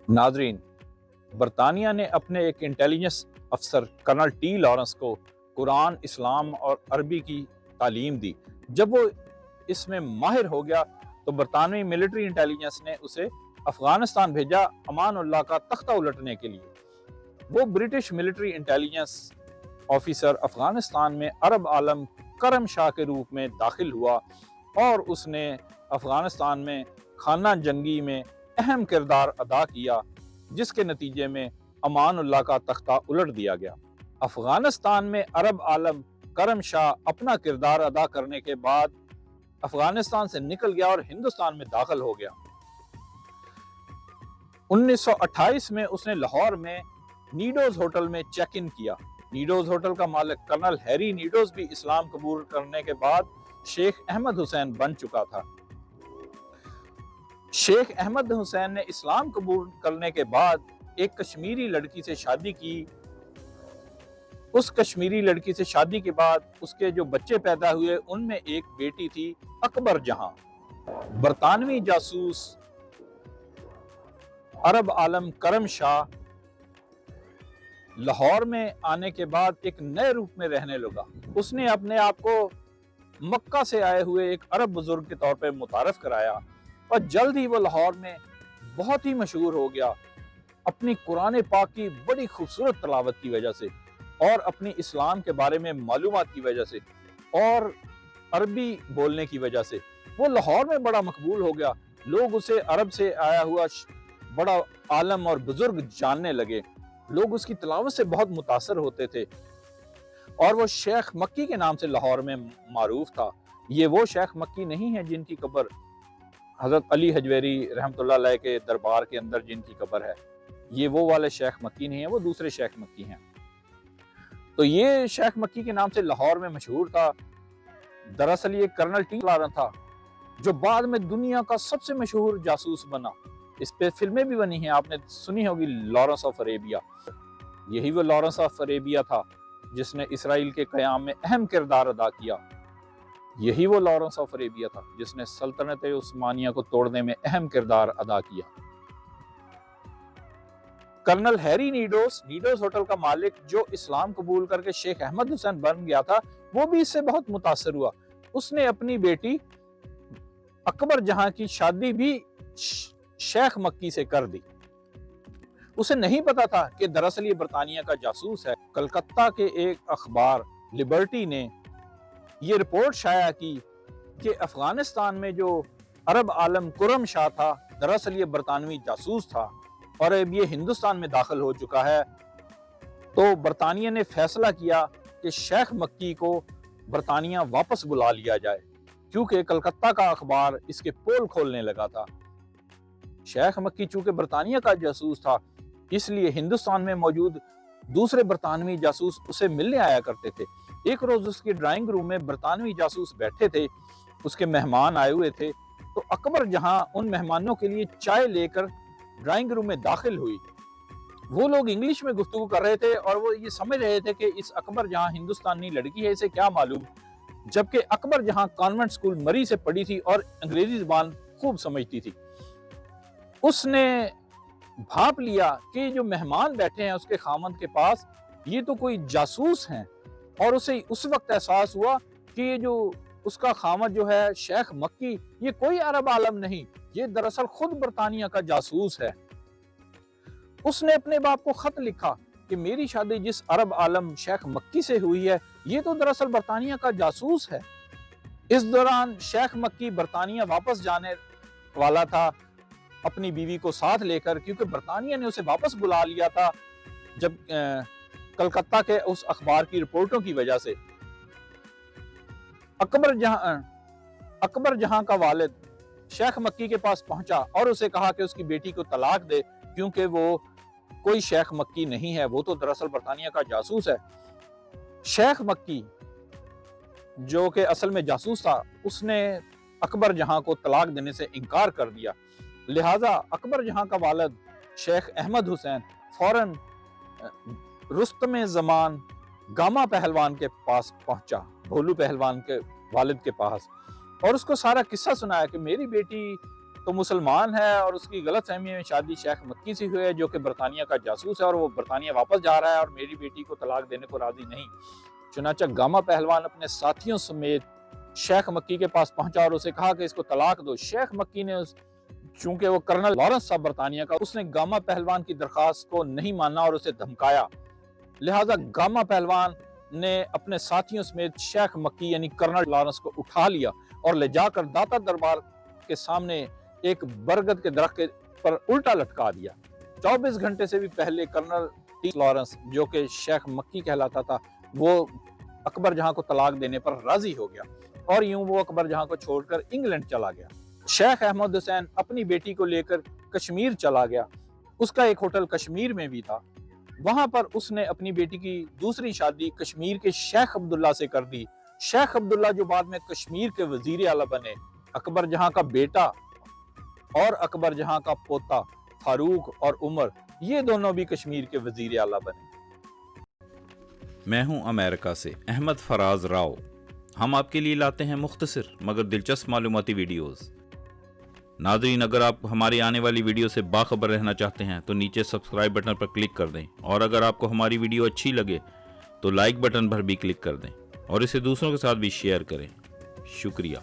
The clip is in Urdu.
ناظرین، برطانیہ نے اپنے ایک انٹیلیجنس افسر کرنل ٹی لارنس کو قرآن، اسلام اور عربی کی تعلیم دی۔ جب وہ اس میں ماہر ہو گیا تو برطانوی ملٹری انٹیلیجنس نے اسے افغانستان بھیجا امان اللہ کا تختہ الٹنے کے لیے۔ وہ British military intelligence officer Afghanistan میں عرب عالم کرم شاہ کے روپ میں داخل ہوا اور اس نے افغانستان میں خانہ جنگی میں اہم کردار ادا کیا، جس کے نتیجے میں امان اللہ کا تختہ الٹ دیا گیا۔ افغانستان میں عرب عالم کرم شاہ اپنا کردار ادا کرنے کے بعد افغانستان سے نکل گیا اور ہندوستان میں داخل ہو گیا۔ 1928 میں اس نے لاہور میں نیڈوز ہوٹل میں چیک ان کیا۔ نیڈوز ہوٹل کا مالک کرنل ہیری نیڈوز بھی اسلام قبول کرنے کے بعد شیخ احمد حسین بن چکا تھا۔ شیخ احمد حسین نے اسلام قبول کرنے کے بعد ایک کشمیری لڑکی سے شادی کی۔ اس کشمیری لڑکی سے شادی کے بعد اس کے جو بچے پیدا ہوئے ان میں ایک بیٹی تھی اکبر جہاں۔ برطانوی جاسوس عرب عالم کرم شاہ لاہور میں آنے کے بعد ایک نئے روپ میں رہنے لگا۔ اس نے اپنے آپ کو مکہ سے آئے ہوئے ایک عرب بزرگ کے طور پہ متعارف کرایا اور جلد ہی وہ لاہور میں بہت ہی مشہور ہو گیا اپنی قرآن پاک کی بڑی خوبصورت تلاوت کی وجہ سے اور اپنی اسلام کے بارے میں معلومات کی وجہ سے اور عربی بولنے کی وجہ سے۔ وہ لاہور میں بڑا مقبول ہو گیا، لوگ اسے عرب سے آیا ہوا بڑا عالم اور بزرگ جاننے لگے، لوگ اس کی تلاوت سے بہت متاثر ہوتے تھے اور وہ شیخ مکی کے نام سے لاہور میں معروف تھا۔ یہ وہ شیخ مکی نہیں ہے جن کی قبر حضرت علی حجویری رحمۃ اللہ علیہ کے دربار کے اندر جن کی قبر ہے، یہ وہ والے شیخ مکی نہیں ہیں، وہ دوسرے شیخ مکی ہیں۔ تو یہ شیخ مکی کے نام سے لاہور میں مشہور تھا۔ دراصل یہ کرنل ٹی لارنس تھا جو بعد میں دنیا کا سب سے مشہور جاسوس بنا۔ اس پہ فلمیں بھی بنی ہیں، آپ نے سنی ہوگی لارنس آف اریبیا۔ یہی وہ لارنس آف اریبیا تھا جس نے اسرائیل کے قیام میں اہم کردار ادا کیا۔ یہی وہ لارنس آف اریبیا تھا جس نے سلطنت عثمانیہ کو توڑنے میں اہم کردار ادا کیا۔ کرنل ہیری نیڈوز ہوٹل کا مالک جو اسلام قبول کر کے شیخ احمد حسین بن گیا تھا، وہ بھی اس سے بہت متاثر ہوا۔ اس نے اپنی بیٹی اکبر جہاں کی شادی بھی شیخ مکی سے کر دی۔ اسے نہیں پتا تھا کہ دراصل یہ برطانیہ کا جاسوس ہے۔ کلکتہ کے ایک اخبار لبرٹی نے یہ رپورٹ شائع کی کہ افغانستان میں جو عرب عالم کرم شاہ تھا دراصل یہ برطانوی جاسوس تھا اور اب یہ ہندوستان میں داخل ہو چکا ہے۔ تو برطانیہ نے فیصلہ کیا کہ شیخ مکی کو برطانیہ واپس بلا لیا جائے، کیونکہ کلکتہ کا اخبار اس کے پول کھولنے لگا تھا۔ شیخ مکی چونکہ برطانیہ کا جاسوس تھا، اس لیے ہندوستان میں موجود دوسرے برطانوی جاسوس اسے ملنے آیا کرتے تھے۔ ایک روز اس کے ڈرائنگ روم میں برطانوی جاسوس بیٹھے تھے، اس کے مہمان آئے ہوئے تھے، تو اکبر جہاں ان مہمانوں کے لیے چائے لے کر ڈرائنگ روم میں داخل ہوئی۔ وہ لوگ انگلش میں گفتگو کر رہے تھے اور وہ یہ سمجھ رہے تھے کہ اس اکبر جہاں ہندوستانی لڑکی ہے، اسے کیا معلوم، جبکہ اکبر جہاں کانوینٹ سکول مری سے پڑھی تھی اور انگریزی زبان خوب سمجھتی تھی۔ اس نے بھاپ لیا کہ جو مہمان بیٹھے ہیں اس کے خامند کے پاس یہ تو کوئی جاسوس ہیں، اور اسے اس وقت احساس ہوا کہ یہ جو اس کا خامند جو ہے شیخ مکی، یہ کوئی عرب عالم نہیں، یہ دراصل خود برطانیہ کا جاسوس ہے۔ اس نے اپنے باپ کو خط لکھا کہ میری شادی جس عرب عالم شیخ مکی سے ہوئی ہے یہ تو دراصل برطانیہ کا جاسوس ہے۔ اس دوران شیخ مکی برطانیہ واپس جانے والا تھا اپنی بیوی کو ساتھ لے کر، کیونکہ برطانیہ نے اسے واپس بلا لیا تھا جب کلکتہ کے اس اخبار کی رپورٹوں کی وجہ سے۔ اکبر جہاں کا والد شیخ مکی کے پاس پہنچا اور اسے کہا کہ اس کی بیٹی کو طلاق دے، کیونکہ وہ کوئی شیخ مکی نہیں ہے، وہ تو دراصل برطانیہ کا جاسوس ہے۔ شیخ مکی جو کہ اصل میں جاسوس تھا، اس نے اکبر جہاں کو طلاق دینے سے انکار کر دیا، لہٰذا اکبر جہاں کا والد شیخ احمد حسین فوراً رستم زمان گاما پہلوان کے پاس پہنچا، بھولو پہلوان کے والد کے پاس، اور اس کو سارا قصہ سنایا کہ میری بیٹی تو مسلمان ہے اور اس کی غلط فہمی میں شادی شیخ مکی سے ہوئی ہے جو کہ برطانیہ کا جاسوس ہے اور وہ برطانیہ واپس جا رہا ہے اور میری بیٹی کو طلاق دینے کو راضی نہیں۔ چنانچہ گاما پہلوان اپنے ساتھیوں سمیت شیخ مکی کے پاس پہنچا اور اسے کہا کہ اس کو طلاق دو۔ شیخ مکی نے چونکہ وہ کرنل لارنس صاحب برطانیہ کا، اس نے گاما پہلوان کی درخواست کو نہیں مانا اور اسے دھمکایا، لہٰذا گاما پہلوان نے اپنے ساتھیوں سمیت شیخ مکی یعنی کرنل لارنس کو اٹھا لیا اور لے جا کر داتا دربار کے سامنے ایک برگد کے درخت پر الٹا لٹکا دیا۔ 24 گھنٹے سے بھی پہلے کرنل ٹی لارنس جو کہ شیخ مکی کہلاتا تھا وہ اکبر جہاں کو طلاق دینے پر راضی ہو گیا اور یوں وہ اکبر جہاں کو چھوڑ کر انگلینڈ چلا گیا۔ شیخ احمد حسین اپنی بیٹی کو لے کر کشمیر چلا گیا۔ اس کا ایک ہوٹل کشمیر میں بھی تھا، وہاں پر اس نے اپنی بیٹی کی دوسری شادی کشمیر کے شیخ عبداللہ سے کر دی۔ شیخ عبداللہ جو بعد میں کشمیر کے وزیر اعلیٰ بنے، اکبر جہاں کا بیٹا اور اکبر جہاں کا پوتا فاروق اور عمر، یہ دونوں بھی کشمیر کے وزیر اعلیٰ بنے۔ میں ہوں امریکہ سے احمد فراز راؤ۔ ہم آپ کے لیے لاتے ہیں مختصر مگر دلچسپ معلوماتی ویڈیوز۔ ناظرین، اگر آپ ہماری آنے والی ویڈیو سے باخبر رہنا چاہتے ہیں تو نیچے سبسکرائب بٹن پر کلک کر دیں، اور اگر آپ کو ہماری ویڈیو اچھی لگے تو لائک بٹن پر بھی کلک کر دیں اور اسے دوسروں کے ساتھ بھی شیئر کریں۔ شکریہ۔